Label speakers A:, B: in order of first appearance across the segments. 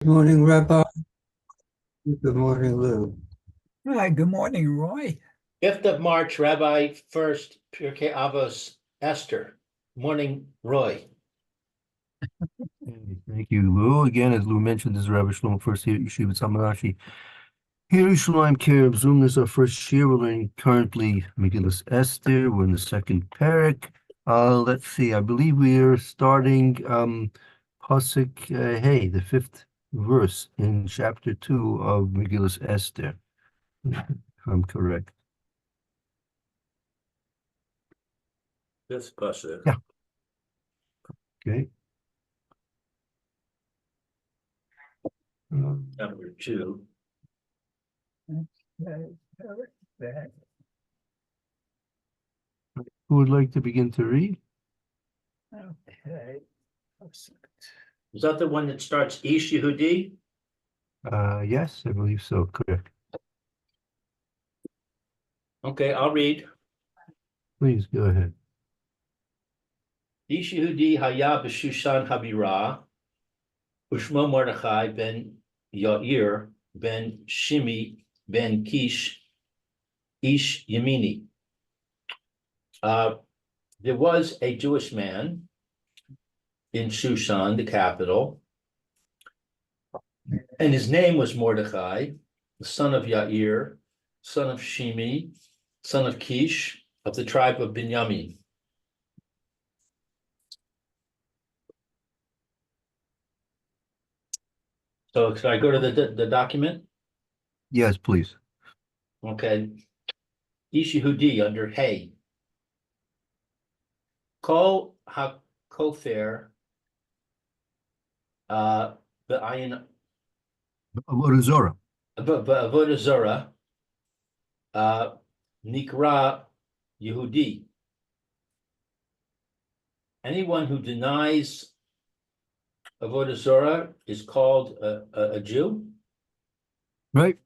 A: Good morning, Rabbi. Good morning, Lou.
B: Hi, good morning, Roy.
C: 5th of March, Rabbi First, Pierke Avos, Esther. Morning, Roy.
D: Thank you, Lou. Again, as Lou mentioned, this is Rabbi Shlomo First here at Yeshiva Samarashi. Here, Yerushalayim Kerem Zoom. This is our first year. We're learning currently Megillas Esther. We're in the second parak. Let's see. I believe we are starting Pasuk Hey, the 5th verse in chapter 2 of Megillas Esther. If I'm correct.
C: This pasuk.
D: Yeah. Okay.
C: Number 2.
D: Who would like to begin to read?
B: Okay.
C: Is that the one that starts Ish Yehudi?
D: Yes, I believe so. Correct.
C: Okay, I'll read.
D: Please go ahead.
C: Ish Yehudi haya b'Shushan habira, ushmo Mordechai ben Yair ben Shimi ben Kish, Ish Yemini. There was a Jewish man in Shushan, the capital, and his name was Mordechai, the son of Yair, son of Shimi, son of Kish, of the tribe of Binyamin. So can I go to the document?
D: Yes, please.
C: Okay. Ish Yehudi under Hey. Kol HaKofer B'ayin
D: Avodah
C: Avodah Zorah Nikra Yehudi. Anyone who denies Avodah Zorah is called a Jew.
D: Right.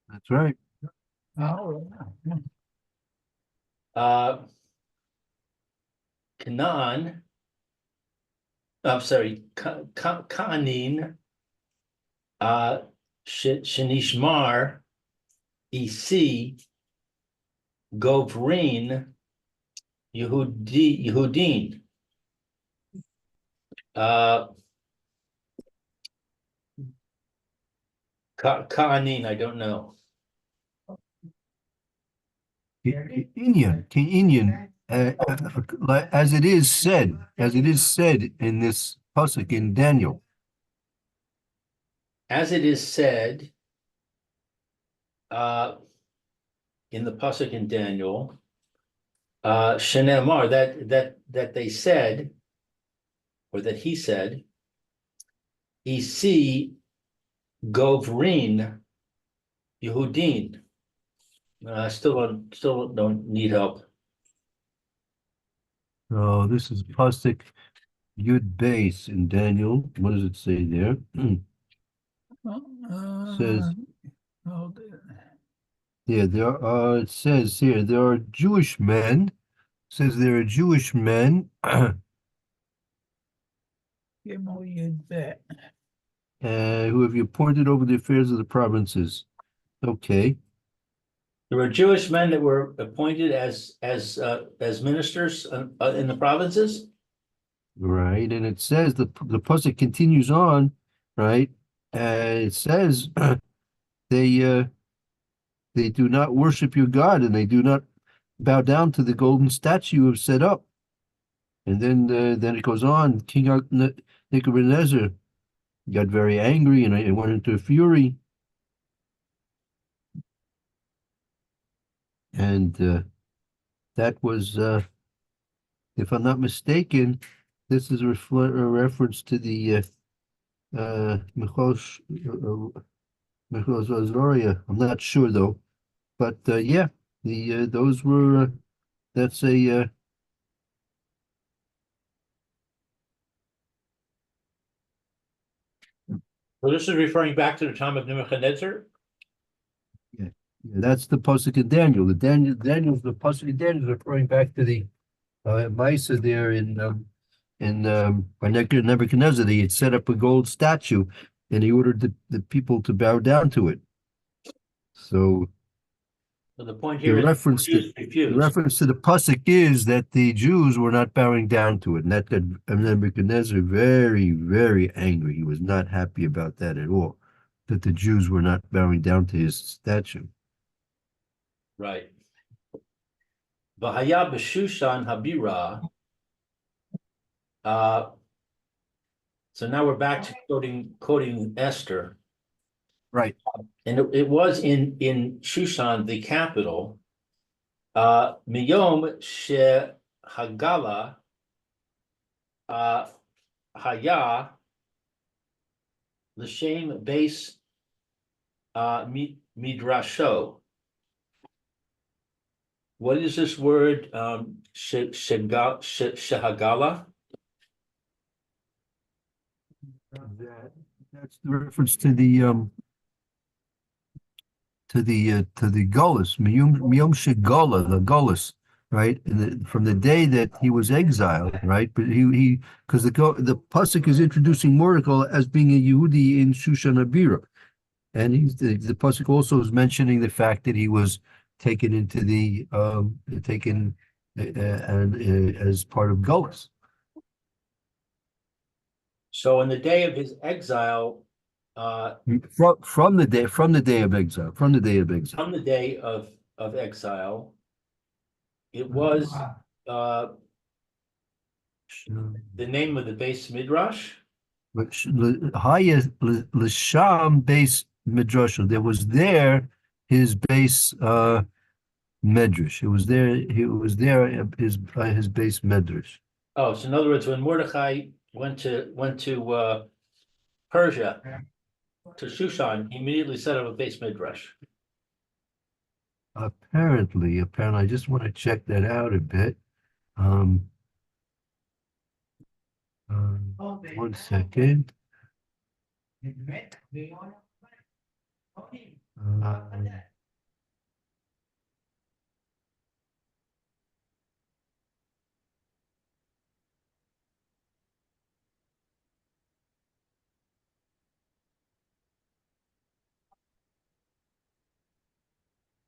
D: That's right.
B: Oh,
C: Canaan, I'm sorry, Kaanin, Shenishmar, EC, Govrin, Yehudin. Kaanin, I don't know.
D: Inyan, as it is said in this pasuk in Daniel.
C: As it is said in the pasuk in Daniel, Shenemar, that they said, or that he said, Isi Govrin Yehudin. I still don't need help.
D: Oh, this is pasuk Yud Base in Daniel. What does it say there? Says, yeah, there are. It says here there are Jewish men. It says there are Jewish men. Who have you appointed over the affairs of the provinces. Okay.
C: There were Jewish men that were appointed as ministers in the provinces.
D: Right, and it says the pasuk continues on, right? It says they do not worship your God, and they do not bow down to the golden statue you have set up. And then it goes on. King Nebuchadnezzar got very angry and went into a fury. And that was, if I'm not mistaken, this is a reference to the Michal Azoria. I'm not sure though, but yeah, the those were that's a
C: So this is referring back to the time of Nebuchadnezzar.
D: yeah, that's the pasuk in Daniel. The pasuk in Daniel is referring back to the Maisa there by Nebuchadnezzar, he had set up a gold statue, and he ordered the people to bow down to it. So
C: So the point
D: the
C: here is
D: reference to the
C: refused.
D: reference to the pasuk is that the Jews were not bowing down to it, and that got Nebuchadnezzar very, very angry. He was not happy about that at all, that the Jews were not bowing down to his statue.
C: Right. V'haya b'Shushan habira. So now we're back to quoting Esther.
D: Right.
C: And it was in Shushan, the capital. Miyom she hagala haya l'shem base midrasho. What is this word? Shehagala?
D: That's the reference to the Gullus, Miyom Shegala, the Gullus, right? From the day that he was exiled, right? But he because the pasuk is introducing Mordecai as being a Yehudi in Shushan Abira, and the pasuk also is mentioning the fact that he was taken into the as part of Gullus.
C: So on the day of his exile,
D: From the day of exile,
C: from the day of exile, it was the name of the base midrash.
D: Lisham base midrash. There was there his base medrash. It was there. His base medrash.
C: Oh, so in other words, when Mordecai went to Persia, to Shushan, he immediately set up a base midrash.
D: Apparently, I just want to check that out a bit. 1 second.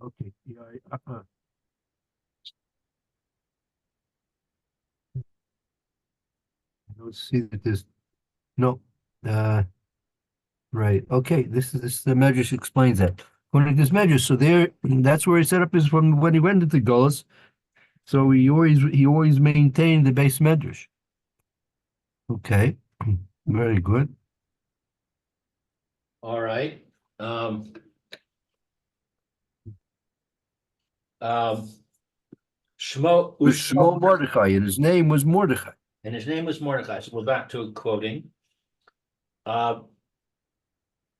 D: Okay. Yeah, I don't see that there's no. Right. Okay. This the medrash explains that. According to this medrash, so that's where he set up is from when he went into Gullus. So he always maintained the base medrash. Okay. Very good.
C: All right.
D: Shmo Mordecai, and his name was Mordecai.
C: And his name was Mordecai. So we're back to quoting.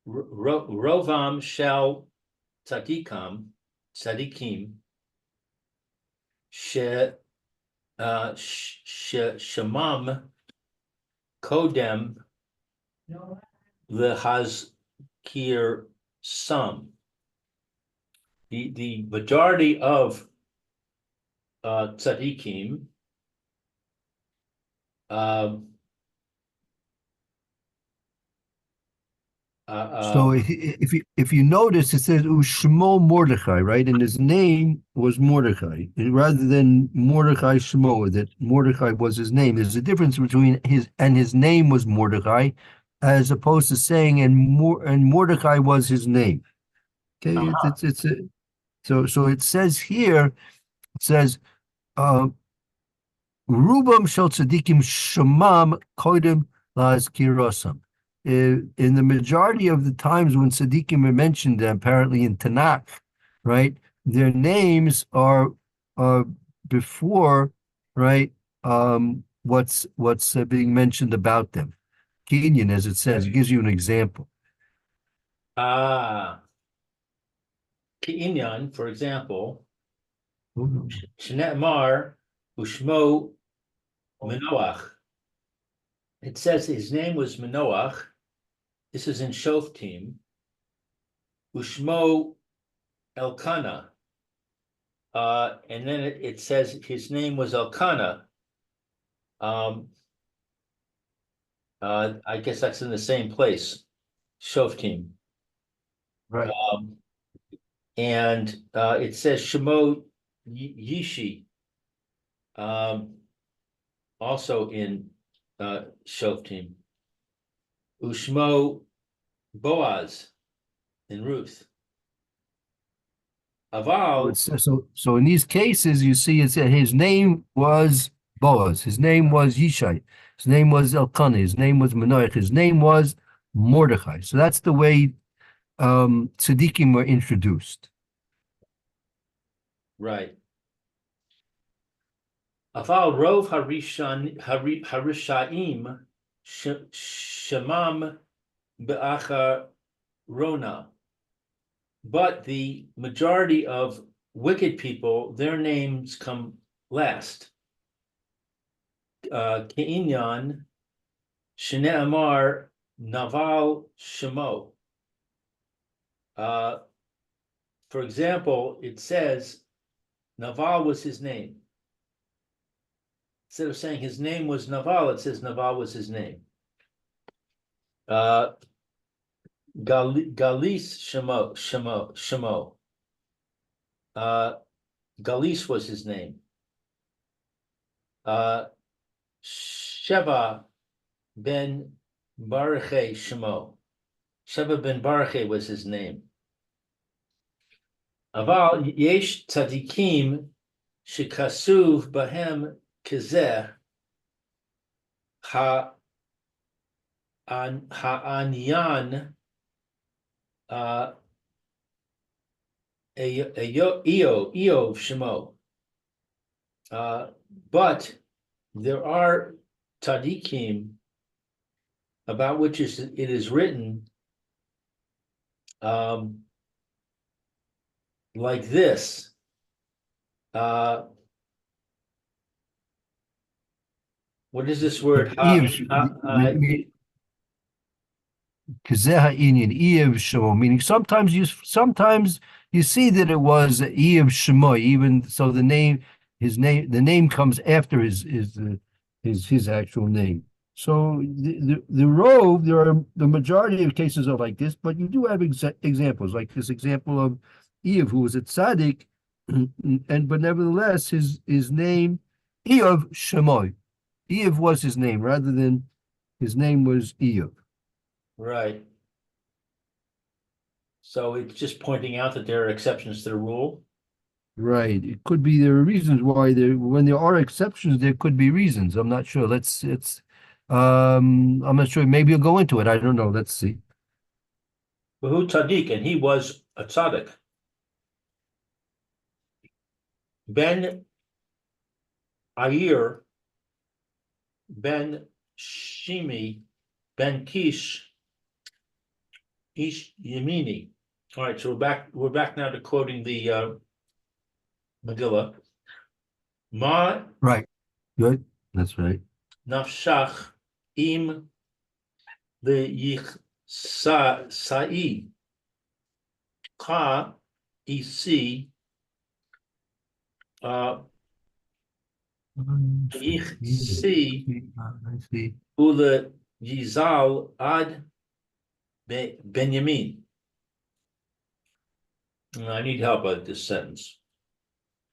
C: Rovam shel tzadikim shemam kodem lehazkir sam. The majority of tzadikim
D: So if you notice, it says Ushmo Mordecai, right? And his name was Mordecai, rather than Mordecai Shmo, that Mordecai was his name. There's a difference between his name was Mordecai, as opposed to saying and Mordecai was his name. Okay, so it says here, it says Rubam shel tzadikim shemam kodim la'azkirosam. In the majority of the times when tzaddikim are mentioned, apparently in Tanakh, right, their names are before, right, what's being mentioned about them. Kenyan, as it says, it gives you an example.
C: Kinyan, for example, Shne'emar Ushmo Manoach. It says his name was Manoach. This is in Shoftim. Ushmo Elkanah. And then it says his name was Elkanah. I guess that's in the same place, Shoftim.
D: Right.
C: And it says Shemo Yishi, also in Shoftim. Ushmo Boaz in Ruth. Aval,
D: So in these cases, you see, it said his name was Boaz, his name was Yishai, his name was Elkanah, his name was Manoach, his name was Mordechai. So that's the way tzaddikim were introduced.
C: right. Aval Rov Harishaim Shemam Be'acharona. But the majority of wicked people, their names come last. Ke'inyan Shne'amar Naval Shemo. For example, it says Naval was his name. Instead of saying his name was Naval, it says Naval was his name. Galis Shemo. Galis was his name. Sheva ben Baruche Shemo. Sheva ben Baruche was his name. Aval yesh tzadikim shekasuv bahem kezeh ha'anyan Eov Shemo. But there are tzaddikim about which it is written like this. What is this word?
D: Meaning sometimes you see that it was Eov Shemo, even so the name comes after his actual name. So the rove, there are the majority of cases are like this, but you do have examples like this example of Eov, who was a tzaddik, but nevertheless his name Eov Shemo. Eov was his name rather than his name was Eov.
C: Right. So it's just pointing out that there are exceptions to the rule.
D: Right. It could be there are reasons why when there are exceptions, there could be reasons. I'm not sure. I'm not sure. Maybe you'll go into it. I don't know. Let's see.
C: Who tzaddik, and he was a tzaddik. Ben Ayir, Ben Shimi, Ben Kish, Ish Yemini. All right, so we're back now to quoting the Megillah. Ma
D: Right. Good. That's right.
C: nafshach im leyichsai ka isi
D: I see.
C: ule yizal ad Benjamin. I need help with this sentence.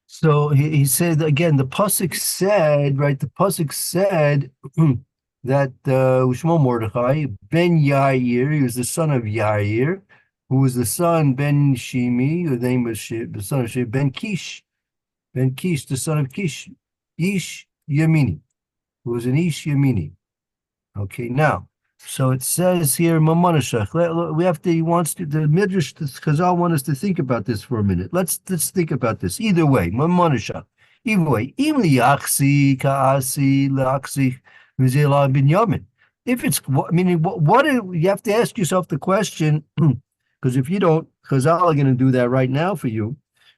D: So he said again, the pasuk said, right? The pasuk said that Ushmo Mordechai ben Yair, he was the son of Yair, who was the son Ben Shimi, the name was the son of Shimi, Ben Kish, the son of Kish, Ish Yemini, who was an Ish Yemini. Okay, now. So it says here, Mamanashach. He wants to, the Midrash, Chazal want us to think about this for a minute. Let's think about this. Either way, Mamanashach. Either way, Im liyachsi ka'asi la'achsi v'zela binyamin. If it's, meaning, what you have to ask yourself the question, because if you don't, Chazal are going to do that right now for you.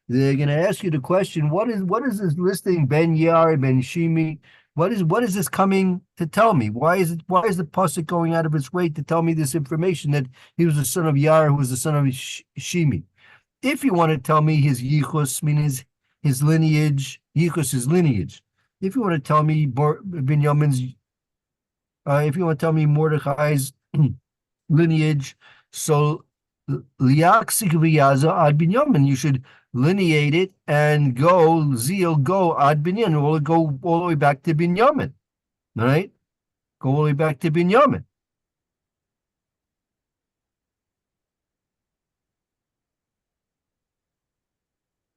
D: They're going to ask you the question, what is this listing, Ben Yar, Ben Shimi? What is this coming to tell me? Why is the pasuk going out of its way to tell me this information that he was the son of Yar, who was the son of Shimi? If you want to tell me his yichus, meaning his lineage, yichus is lineage. If you want to tell me Binyamin's if you want to tell me Mordecai's lineage, so liaksik v'yaza ad binyamin, you should lineate it and go ad binyamin, go all the way back to Binyamin, right? Go all the way back to Binyamin.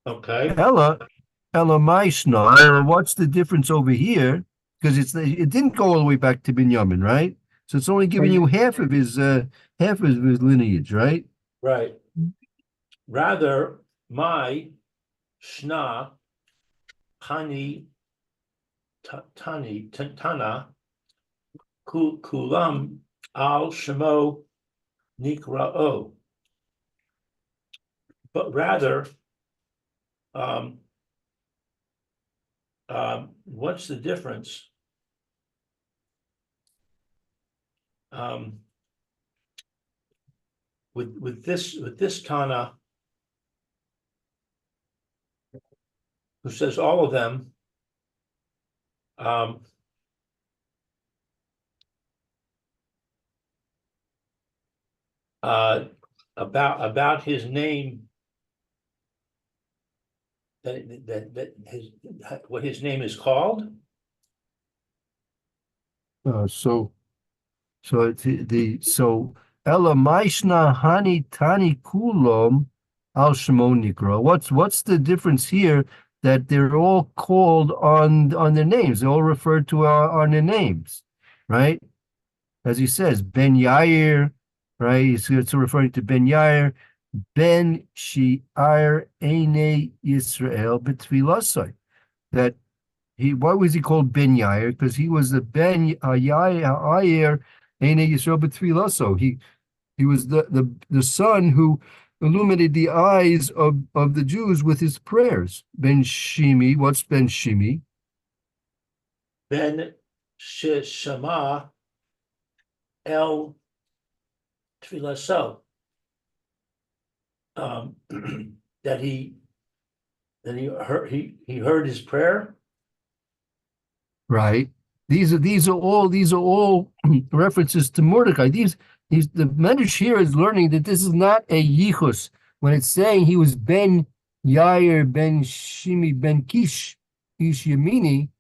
C: Okay,
D: Ella Maishna, what's the difference over here? Because it didn't go all the way back to Binyamin, right? So it's only giving you half of his lineage, right?
C: right. Rather, my Shna Hani Tana Kulam Al Shemo Nikra'o. But rather, um, what's the difference? With this Tana, who says all of them, about his name, what his name is called.
D: So Ella Maishna Hani Tani Kulom Al Shimon Nikra. What's the difference here that they're all called on their names? They're all referred to on their names, right? As he says, Ben Yair, right? It's referring to Ben Yair, Ben Shi'ar Eine Yisrael B'Tfilasai. That why was he called Ben Yair? Because he was the Ben Yair Eine Yisrael B'Tfilaso. He was the son who illuminated the eyes of the Jews with his prayers. Ben Shimi, what's Ben Shimi?
C: Ben Shema El Tfilaso. That he heard his prayer.
D: Right. These are all references to Mordecai. The Medrash here is learning that this is not a yichus when it's saying he was Ben Yair, Ben Shimi, Ben Kish, Ish Yemini.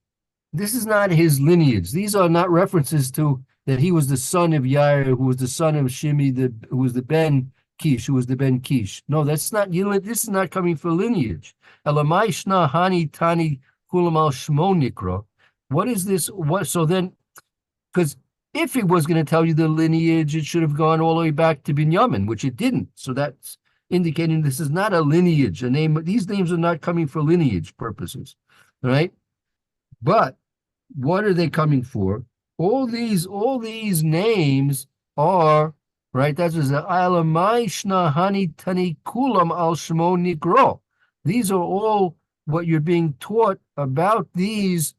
D: This is not his lineage. These are not references to that he was the son of Yair, who was the son of Shimi, who was the Ben Kish, who was the Ben Kish. No, that's not. This is not coming for lineage. Elamai Shna Hani Tani Kulam Al Shmo Nikra. What is this? What? So then, because if it was going to tell you the lineage, it should have gone all the way back to Binyamin, which it didn't. So that's indicating this is not a lineage. A name. These names are not coming for lineage purposes, right? But what are they coming for? All these names are right. That's Alamai Shna Hani Tani Kulam Al Shmo Nikro. These are all what you're being taught about these,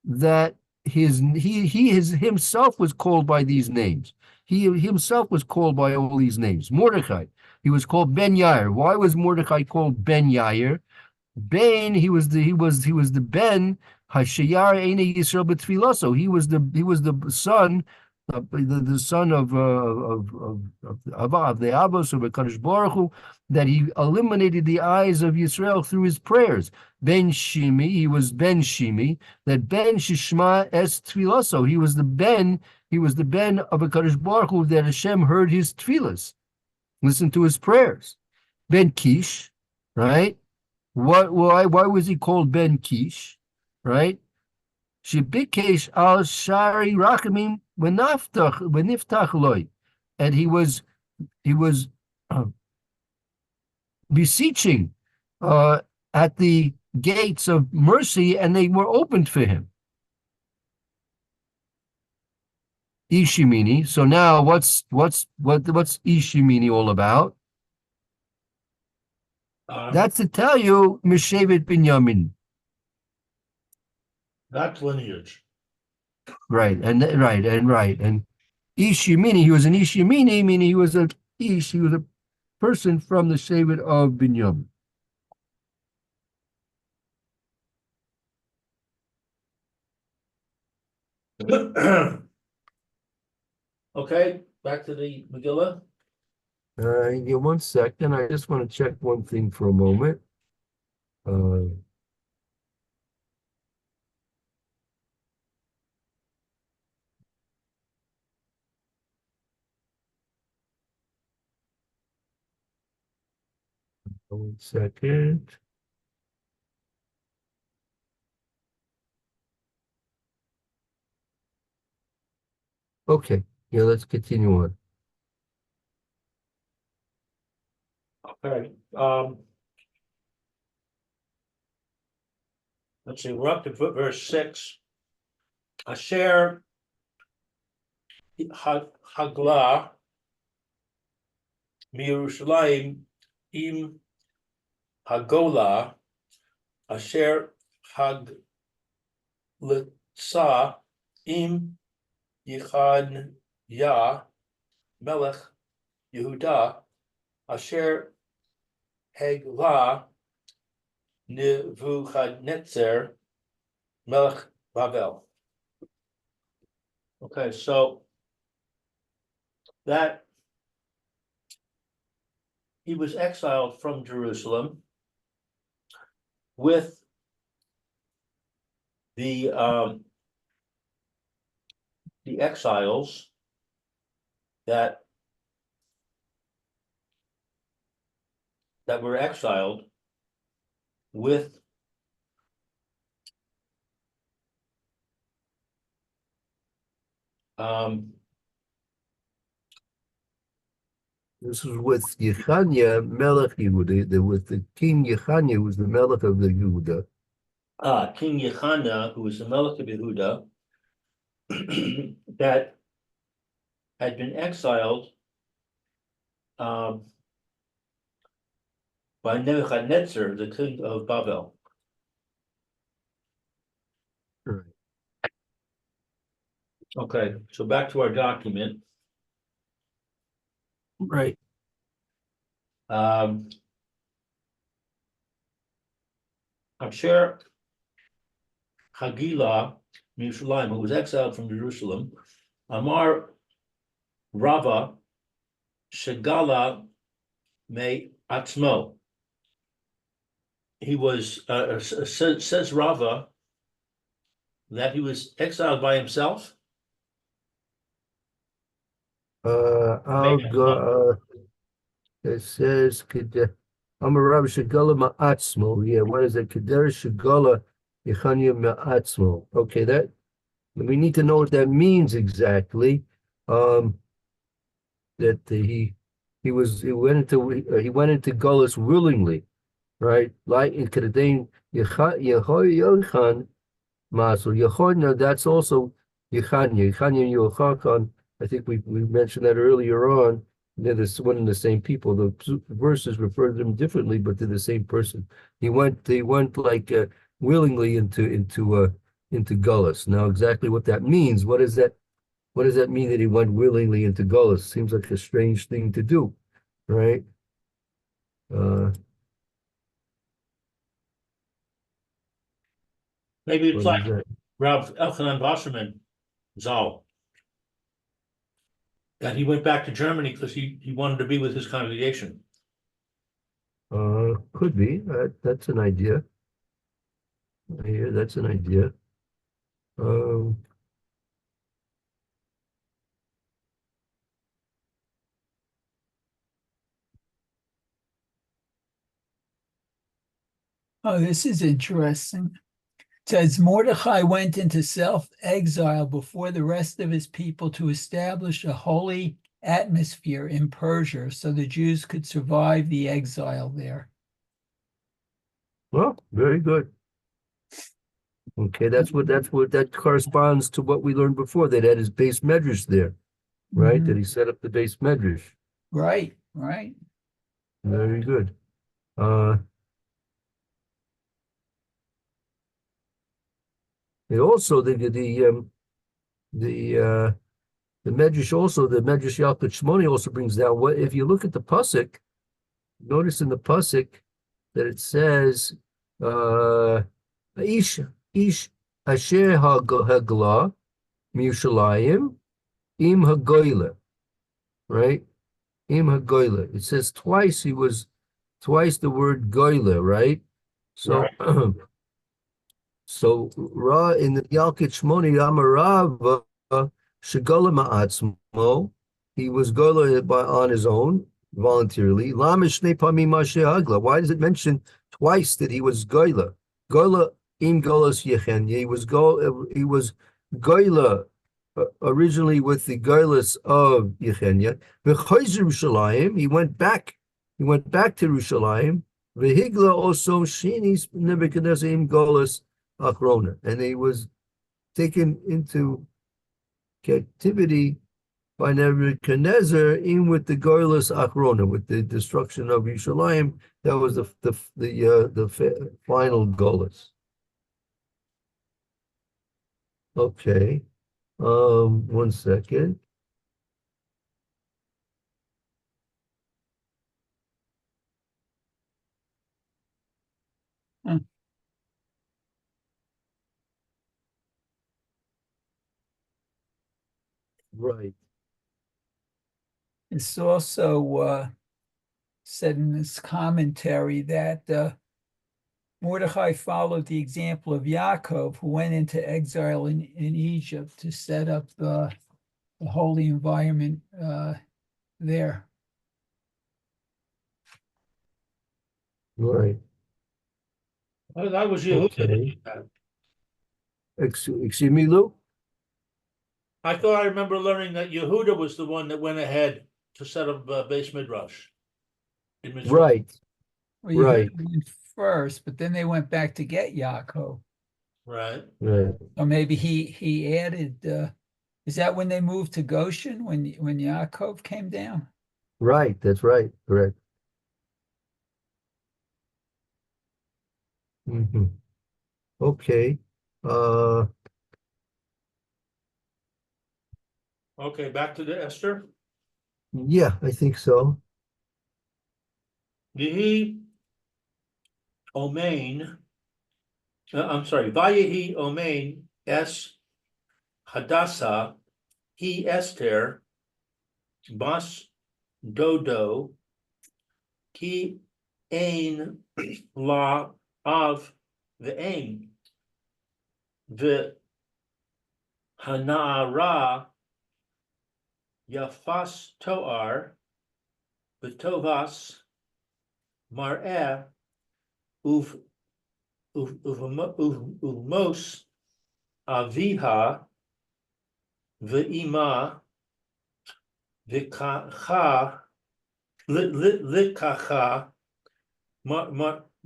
D: that he himself was called by these names. He himself was called by all these names. Mordecai, he was called Ben Yair. Why was Mordecai called Ben Yair? Ben, he was the Ben Hashayar Eine Yisrael B'Tfilaso. He was the son, the son of the Avos of Hakadosh Baruch Hu, that he illuminated the eyes of Yisrael through his prayers. Ben Shimi, he was Ben Shimi, that Ben Shishma Es Tfilaso. He was the Ben of Hakadosh Baruch Hu, that Hashem heard his tfilas, listened to his prayers. Ben Kish, right? Why was he called Ben Kish, right? Shebikesh al Shari Rachamim Niftach loy, and he was uh, beseeching at the gates of mercy, and they were opened for him. Ishimini. So now, what's Ishimini all about? That's to tell you, Meshevet Binyamin.
C: That's lineage.
D: Right, and Ishimini, he was an Ishimini, meaning he was a person from the Shevet of Binyamin.
C: Okay, back to the Megillah.
D: Yeah, 1 second. I just want to check one thing for a moment. Uh, One second. Okay, yeah, let's continue on.
C: Okay, let's see, we're up to verse 6. Asher Hagla Mirushalayim im Hagola Asher Haglitza im Yichad Ya Melech Yehuda Asher Hagla Nebuchadnezzar Melech Bavel. Okay, so that he was exiled from Jerusalem with the exiles that were exiled with
D: This is with Yechanya, Melech Yehuda, with the king Yechanya, who was the Melech of the Yehuda.
C: King Yechana, who was the Melech of Yehuda, that had been exiled by Nebuchadnezzar, the king of Babel.
D: Right.
C: Okay, so back to our document.
D: Right.
C: Asher Hagila Yerushalayim, who was exiled from Jerusalem, Amar Rava Shagala Me Atzmo. He was says Rava that he was exiled by himself.
D: I'll go. It says, I'm a Rabbi Shagala Ma'atzmo. Yeah, what is it? Keder Shagala Yechanya Ma'atzmo. Okay, that we need to know what that means exactly. That he went into Gullus willingly, right? Like in Kedain Yehoyachan Masul Yehoyna. That's also Yechanya Yochachan. I think we mentioned that earlier on. They're one and the same people. The verses refer to them differently, but they're the same person. He went like willingly into Gullus. Now, exactly what that means? What does that mean that he went willingly into Gullus? Seems like a strange thing to do, right?
C: Maybe it's like
D: that?
C: Rav Elchanan Wasserman Zal, that he went back to Germany because he wanted to be with his congregation.
D: Could be. That's an idea. I hear that's an idea.
B: Oh, this is interesting. It says Mordecai went into self-exile before the rest of his people to establish a holy atmosphere in Persia so the Jews could survive the exile there.
D: Well, very good. Okay, that corresponds to what we learned before. That had his base medrash there, right?
B: Mhm.
D: That he set up the base medrash.
B: Right.
D: Very good. And also the Medrash also, the Medrash Yalkut Shmoni also brings down what if you look at the pasuk, notice in the pasuk that it says ish asher hagla miyushalayim Im Hagoyle, right? Im Hagoyle. It says twice twice the word goyle, right? So, so Ra in the Yalkut Shmoni Amarav Shagola Ma'atzmo, he was gola on his own voluntarily. Lama Shnei Pamim Mashe Hagla. Why does it mention twice that he was gola? Gola im golas Yechenya. He was gola originally with the golas of Yechenya. V'choizer Yerushalayim. He went back to Yerushalayim. V'higla also Shinis Nebuchadnezzar im golas Achrona, and he was taken into captivity by Nebuchadnezzar in with the Goylus Achrona, with the destruction of Yerushalayim. That was the final Goylus. Okay, 1 second. Right.
B: It's also said in this commentary that Mordechai followed the example of Yaakov, who went into exile in Egypt to set up the holy environment there.
D: Right.
C: That was Yehuda.
D: Okay. Excuse me, Lou?
C: I thought I remember learning that Yehuda was the one that went ahead to set up Beis Midrash. In Mizraim.
D: Right.
B: Well, you
D: Right.
B: went first, but then they went back to get Yaakov.
C: Right.
D: Right.
B: Or maybe he added. Is that when they moved to Goshen when Yaakov came down?
D: Right. That's right. Correct. Mm-hmm. Okay.
C: Okay, back to the Esther.
D: Yeah, I think so.
C: Yehi Omein. I'm sorry. Vayehi Omein es Hadassah he Esther bas Dodo ki ein la of the aim the Hanara Yafas Toar Betovas Mar'eh Uv Uvmos Aviha Ve'ima Vikacha Likacha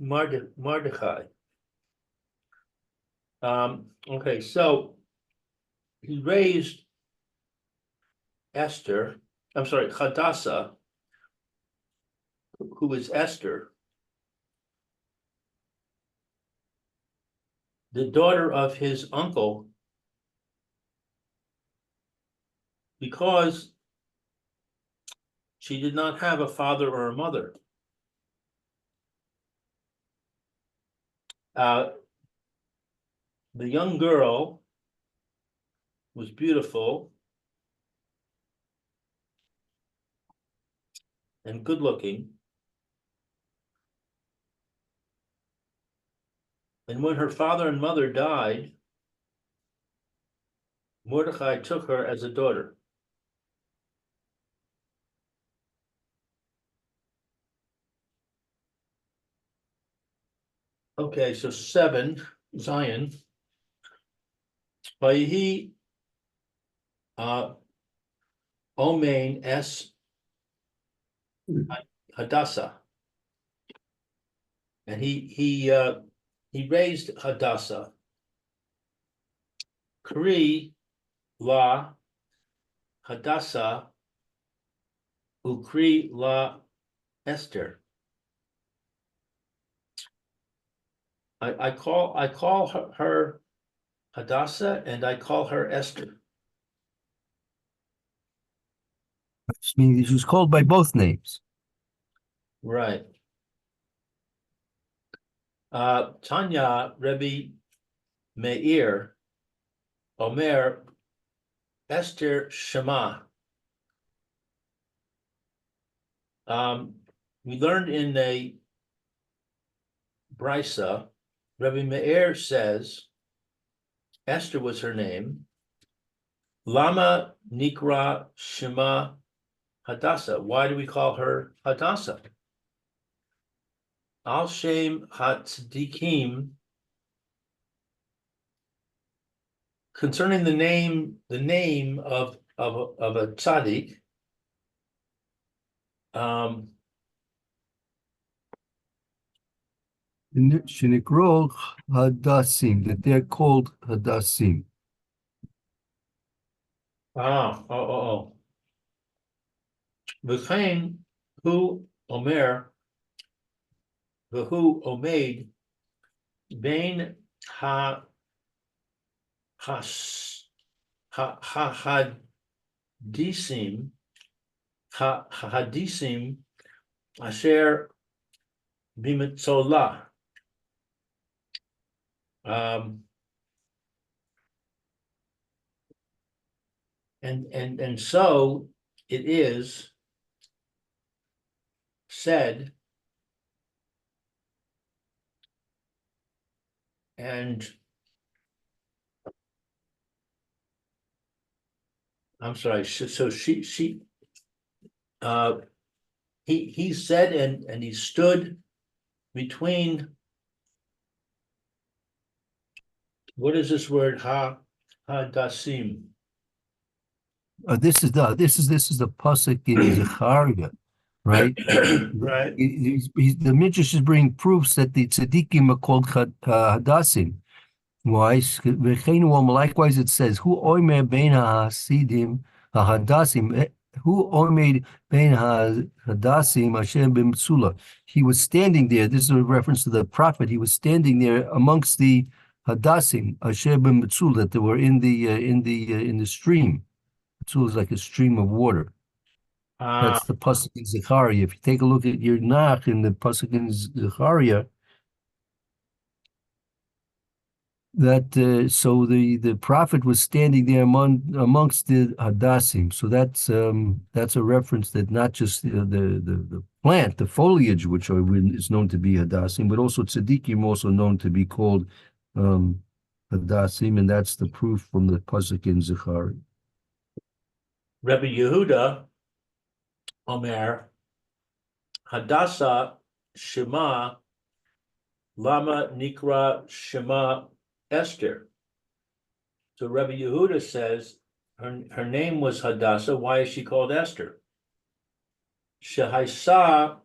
C: Mardechai. Okay, so he raised Esther, I'm sorry, Hadassah, who is Esther, the daughter of his uncle, because she did not have a father or a mother. The young girl was beautiful and good looking. And when her father and mother died, Mordechai took her as a daughter. Okay, so 7, Zion. Vayehi Omein es Hadassah. And he raised Hadassah. Kri la Hadassah ukri la Esther. I call her Hadassah and I call her Esther.
D: I mean, she was called by both names.
C: Right. Tanya Rebbe Meir Omer Esther Shema. We learned in the Brisa, Rabbi Meir says, Esther was her name. Lama Nikra Shema Hadassah. Why do we call her Hadassah? Al Shem HaTzdikim. Concerning the name of a tzaddik,
D: Shinikro Hadassim, that they're called Hadassim.
C: V'chein hu omer v'hu omeid bein hadisim asher bimitzolah. And so it is said, and I'm sorry, so he said, and he stood between, what is this word, hadasim?
D: This is the pasuk in Zechariah, right?
C: Right.
D: The Midrash is bringing proofs that the tzaddikim are called Hadassim. Why? Likewise, it says, "Who oimer bein hasidim hahadassim? Who oimed bein hahadassim Hashem b'mtsula?" He was standing there. This is a reference to the prophet. He was standing there amongst the Hadassim Hashem b'mtsula that they were in the stream. Mtsula is like a stream of water. That's the pasuk in Zechariah. If you take a look at your Nach in the pasuk in Zechariah, that so the prophet was standing there amongst the Hadassim. So that's a reference that not just the plant, the foliage, which is known to be Hadassim, but also tzaddikim, also known to be called Hadassim, and that's the proof from the pasuk in Zechariah.
C: Rabbi Yehuda Omer Hadassah Shema Lama Nikra Shema Esther. So Rabbi Yehuda says her name was Hadassah. Why is she called Esther? Shehaisa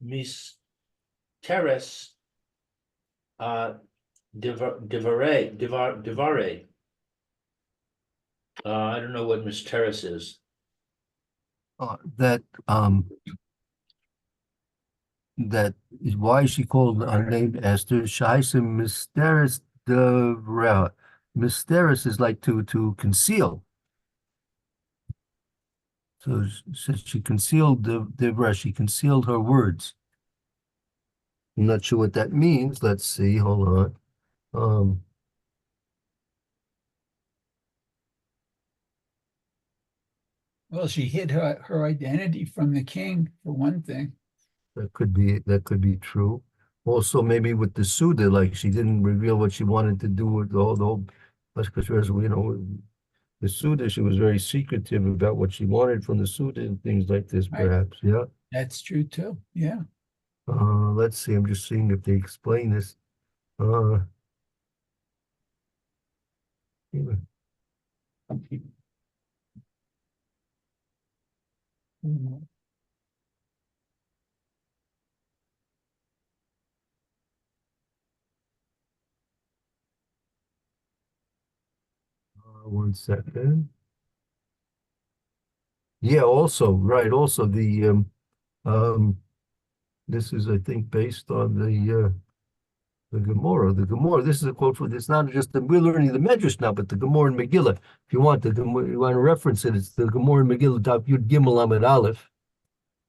C: misteres divare. I don't know what misteres is.
D: That is why she called her name Esther. Shaisa Mysteris Devra. Mysteris is like to conceal. So she concealed Devra. She concealed her words. I'm not sure what that means. Let's see. Hold on.
B: Well, she hid her identity from the king, for one thing.
D: That could be true. Also, maybe with the Suda, like she didn't reveal what she wanted to do with the whole the Suda, she was very secretive about what she wanted from the Suda and things like this, perhaps. Right. Yeah.
B: That's true too. Yeah.
D: Let's see. I'm just seeing if they explain this. One second. Yeah, also, right. Also, the this is, I think, based on the Gemara. The Gemara. This is a quote from. It's not just we're learning the Medrash now, but the Gemara and Megillah. If you want you want to reference it, it's the Gemara and Megillah. Daf Yud Gimel Amud Aleph.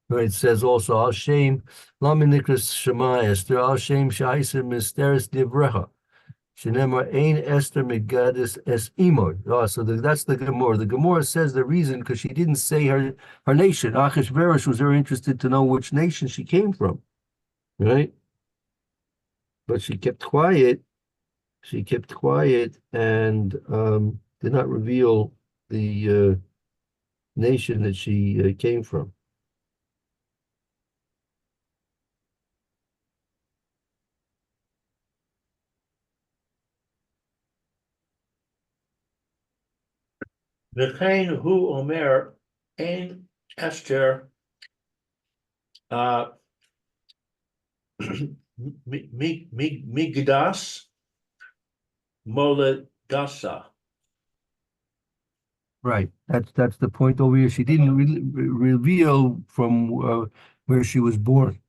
D: Right, it says also Al Shem Lama Nikras Shema Esther Al Shem Shaisim Misteris Divrecha. Shenemar Ein Esther Megadis Es Imor. Oh, so that's the Gemara. The Gemara says the reason because she didn't say her nation. Achashverosh was very interested to know which nation she came from, right? But she kept quiet. She kept quiet and did not reveal the nation that she came from.
C: V'chein hu omer ein Esther migdas moledasa.
D: Right. That's the point over here. She didn't reveal from where she was born.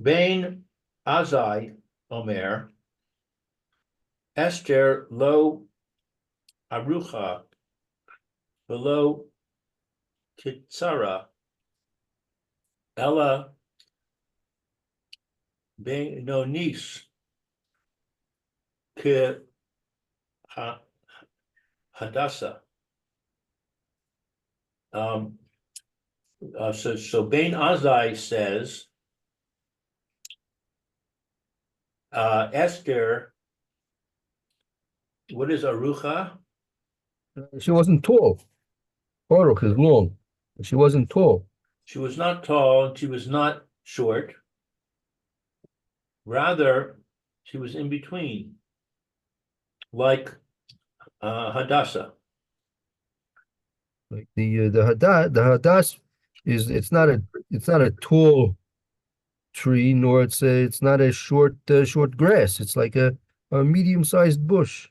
C: Bain Azai Omer Esther lo arucha velo kitsara ella ben nonis ke hadasa. So Bain Azai says Esther, what is arucha?
D: She wasn't tall. Baruch is long. She wasn't tall.
C: She was not tall and she was not short. Rather, she was in between, like Hadassah.
D: Like the hadas is it's not a tall tree, nor it's not a short grass. It's like a medium-sized bush.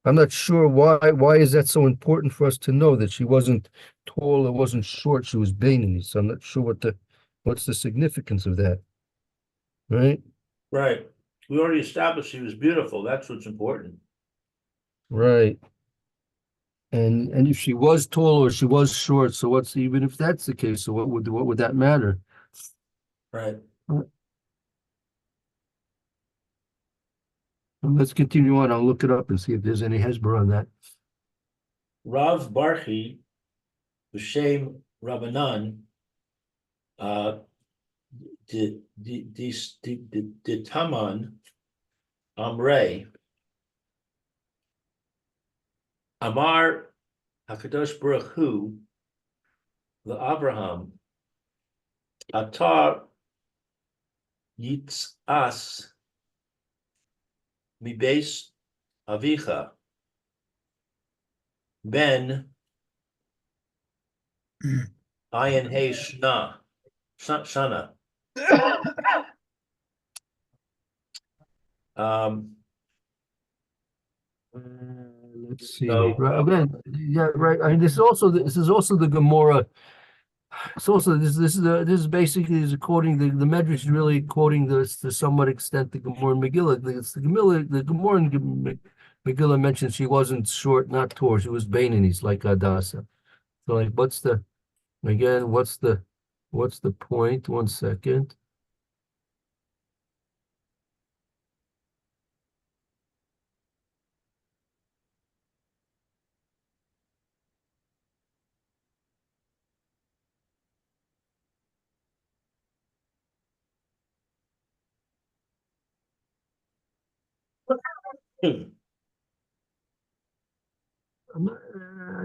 D: I'm not sure why is that so important for us to know that she wasn't tall or wasn't short, she was Bainani. So I'm not sure what's the significance of that. Right?
C: Right. We already established she was beautiful. That's what's important.
D: Right. And if she was tall or she was short, so even if that's the case, so what would that matter?
C: Right.
D: Let's continue on. I'll look it up and see if there's any hesber on that.
C: Rav Barchi, B'Shem Rabbanan, the Taman Amrei, Amar Hakadosh Baruch Hu, the Abraham, Atar Yitzas Mibes Avicha Ben Ayin Hey Shana.
D: Let's see.
C: So-
D: Right, again, yeah, right. I mean, this is also the Gemara. It's also this is basically is quoting the Medrash is really quoting this to somewhat extent the Gemara in Megillah. It's the Gemara in Megillah mentions she wasn't short, not tall. She was Bainani's like Hadassah. So like, what's the point? 1 second. I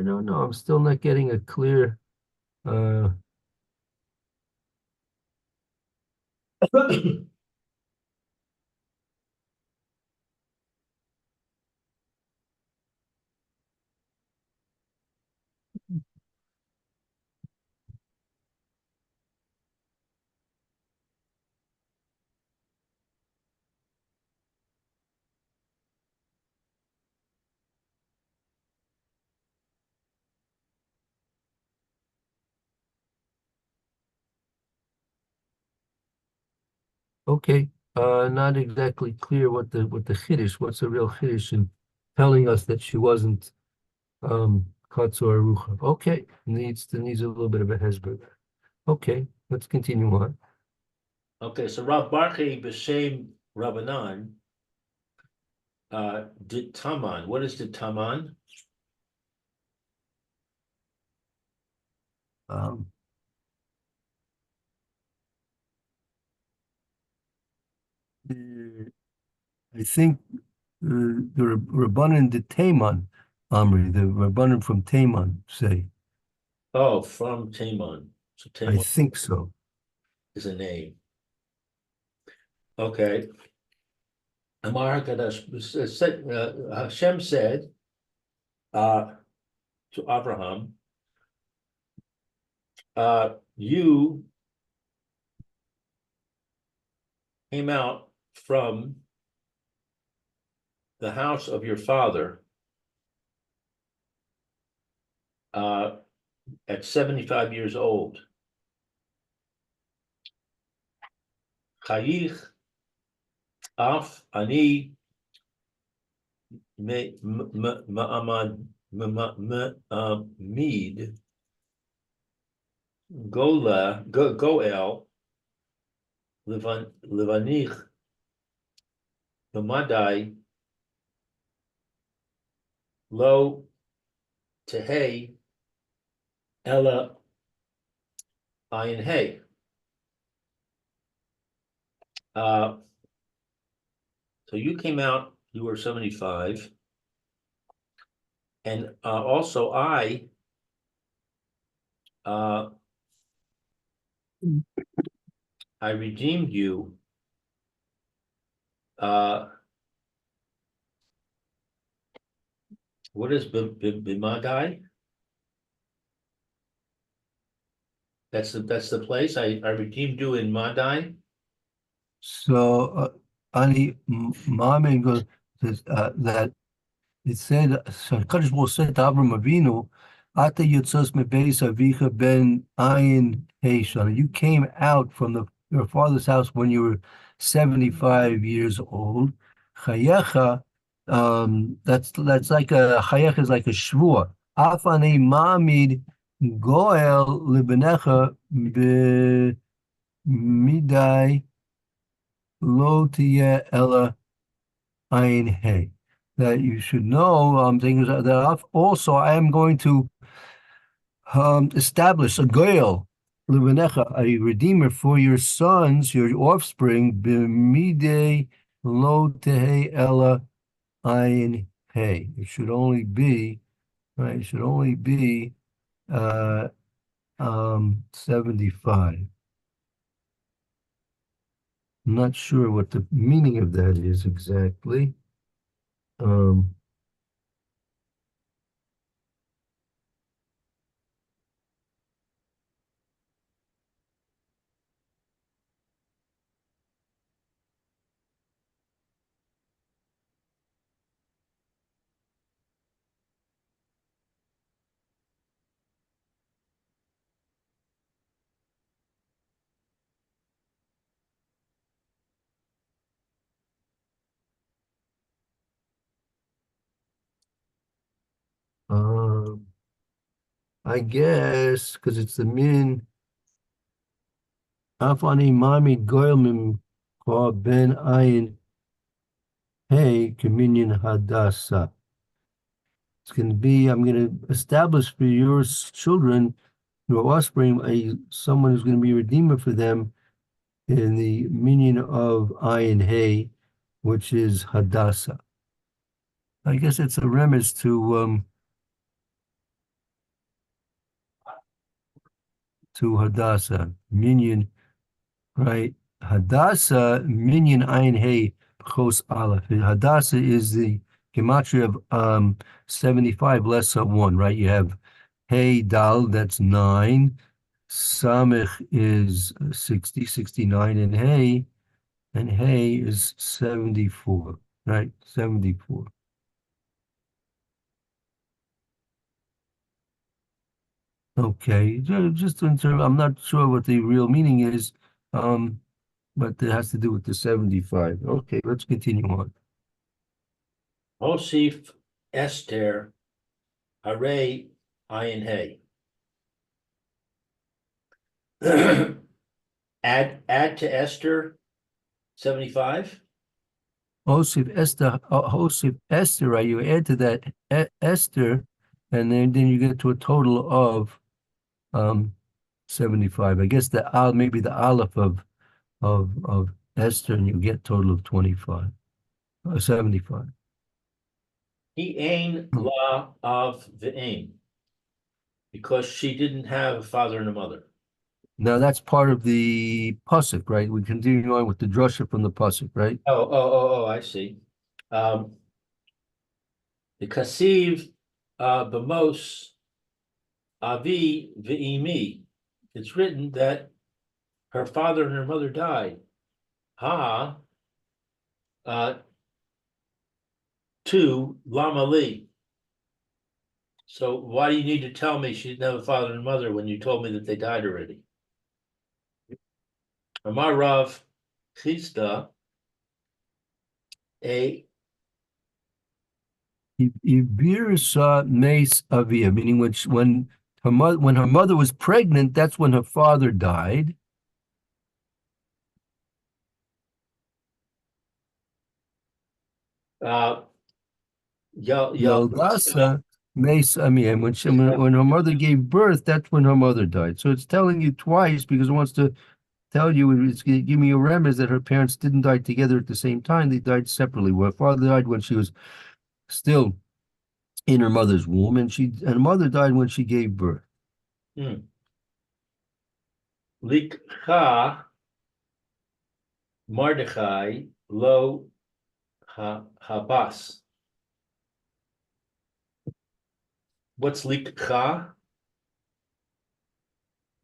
D: don't know. I'm still not getting a clear. Okay, not exactly clear what the what's the real chiddush in telling us that she wasn't Katzor Arucha. Okay, needs a little bit of a hesber there. Okay, let's continue on.
C: Okay, so Rav Barchi b'shem Rabbanan did Taman. What is the Taman?
D: Um, I think the Rabbanan de Taman, Amri, the Rabbanan from Taman say.
C: Oh, from Taman. So
D: I
C: Taman
D: think so.
C: is a name. Okay. Amar Hakadosh Hashem said to Abraham, you came out from the house of your father at 75 years old. Chayich af ani ma'amad mid goel levanich b'madai lo tehei ella ayin hey. So you came out, you were 75. And also I redeemed you what is Bimadai? That's the place I redeemed you in Madai.
D: So, Ani Mamin goes that it said, so Kadosh Baruch Hu said to Avram Avinu, Ata Yotzos Mebeis Avicha Ben Ayin Heishon. You came out from your father's house when you were 75 years old. Chayecha, that's like Chayecha is like a shvua. Afani Mamid Goel Libenecha Midai Lo Tiye Ella Ayin Hey. That you should know, things that also I am going to establish a goel, levanecha, a redeemer for your sons, your offspring, b'midei lo tehe ella ayin hey. It should only be, right, it should only be 75. I'm not sure what the meaning of that is exactly. Um, um, I guess because it's the min. Afani mami goyim ko ben ayin hey communion hadasa. It's going to be, I'm going to establish for your children, your offspring, someone who's going to be a redeemer for them in the meaning of ayin hey, which is hadasa. I guess it's a remez to hadasa, minion, right? Hadassah, minyan ayin hey, chos aleph. Hadassah is the gematria of 75 less 1, right? You have hey dal, that's 9. Samech is 60, 69, and hey is 74, right? 74. Okay, just in terms, I'm not sure what the real meaning is. But it has to do with the 75. Okay, let's continue on.
C: Osif Esther Hare Ayin Hey. Add to Esther 75.
D: Hosef Esther, right? You add to that Esther, and then you get to a total of 75. I guess maybe the Aleph of Esther, and you get total of 25, 75.
C: He ain la of the aim, because she didn't have a father and a mother.
D: Now that's part of the pasuk, right? We continue on with the drasha from the pasuk, right?
C: Oh, I see. The Kasiv Bamos Avi Ve'imi. It's written that her father and her mother died. To Lama Li. So why do you need to tell me she didn't have a father and mother when you told me that they died already? Amar Rav Chisda,
D: Ibirsa Meis Avia, meaning when her mother was pregnant, that's when her father died. Yaldasa Meis Amia, when her mother gave birth, that's when her mother died. So it's telling you twice because it wants to tell you, it's giving you a remez that her parents didn't die together at the same time. They died separately. Her father died when she was still in her mother's womb, and her mother died when she gave birth.
C: Likha Mordechai lo habas. What's likha?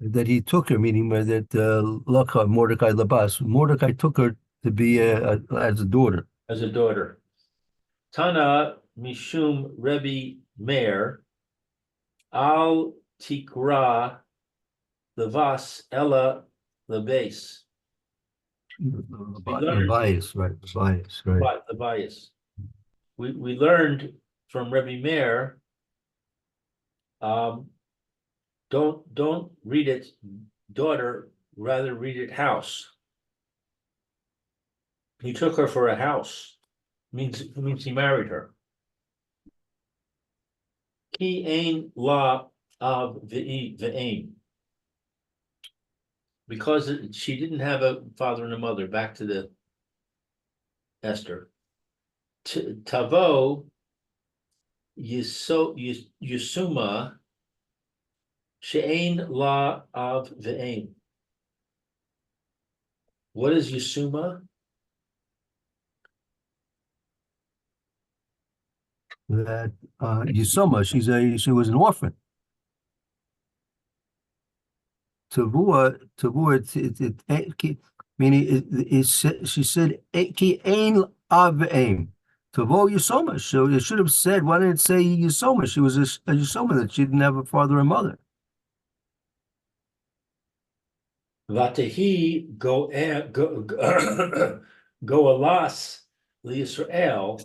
D: That he took her, meaning that Lakha Mordecai Labas. Mordecai took her to be as a daughter.
C: As a daughter. Tana Mishum Rebbe Meir Al Tikra Levas Ella Lebes.
D: The bias, right? The bias, right?
C: The bias. We learned from Rebbe Meir. Don't read it daughter, rather read it house. He took her for a house. Means he married her. Ki ain la of the aim. Because she didn't have a father and a mother. Back to the Esther. Tavo Yisuma She'ain la of the aim. What is Yisuma?
D: That Yisoma, she was an orphan. Tavua, meaning she said ki ain av aim. Tavo Yisoma. So it should have said, why didn't it say Yisoma? She was a Yisoma, that she didn't have a father and mother.
C: Vatehi go alas liYisrael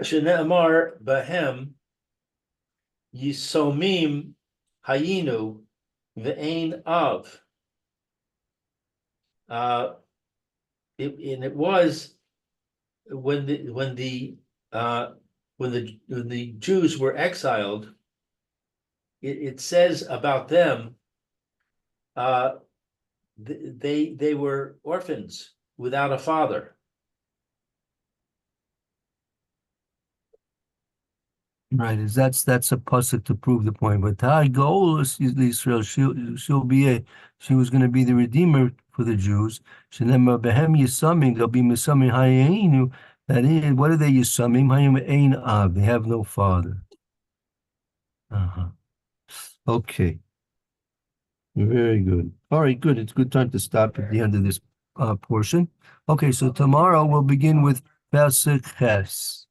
C: shene'amar bahem yisomim hayinu ve'ein av. It was when the Jews were exiled. It says about them. They were orphans without a father.
D: Right, that's a pasuk to prove the point. But Ta'agol Israel, she was going to be the redeemer for the Jews. Shenema behem yisamim, they'll be misamim hayinu. That is, what are they yisamim? Hayim ein av. They have no father. Okay. Very good. All right, good. It's a good time to stop at the end of this portion. Okay, so tomorrow we'll begin with Pesach Ches.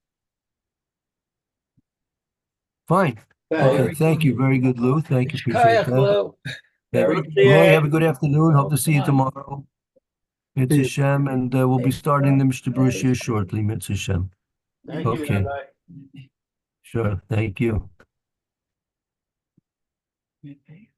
D: Fine. Okay, thank you. Very good, Lou. Thank you. Appreciate that.
B: Lou. Very good.
D: Roy, have a good afternoon. Hope to see you tomorrow. Mitzvah Shem, and we'll be starting the Mishnah Berurah here shortly. Mitzvah Shem.
C: Thank you,
D: Okay.
C: Rabbi.
D: Sure. Thank you.
B: Okay.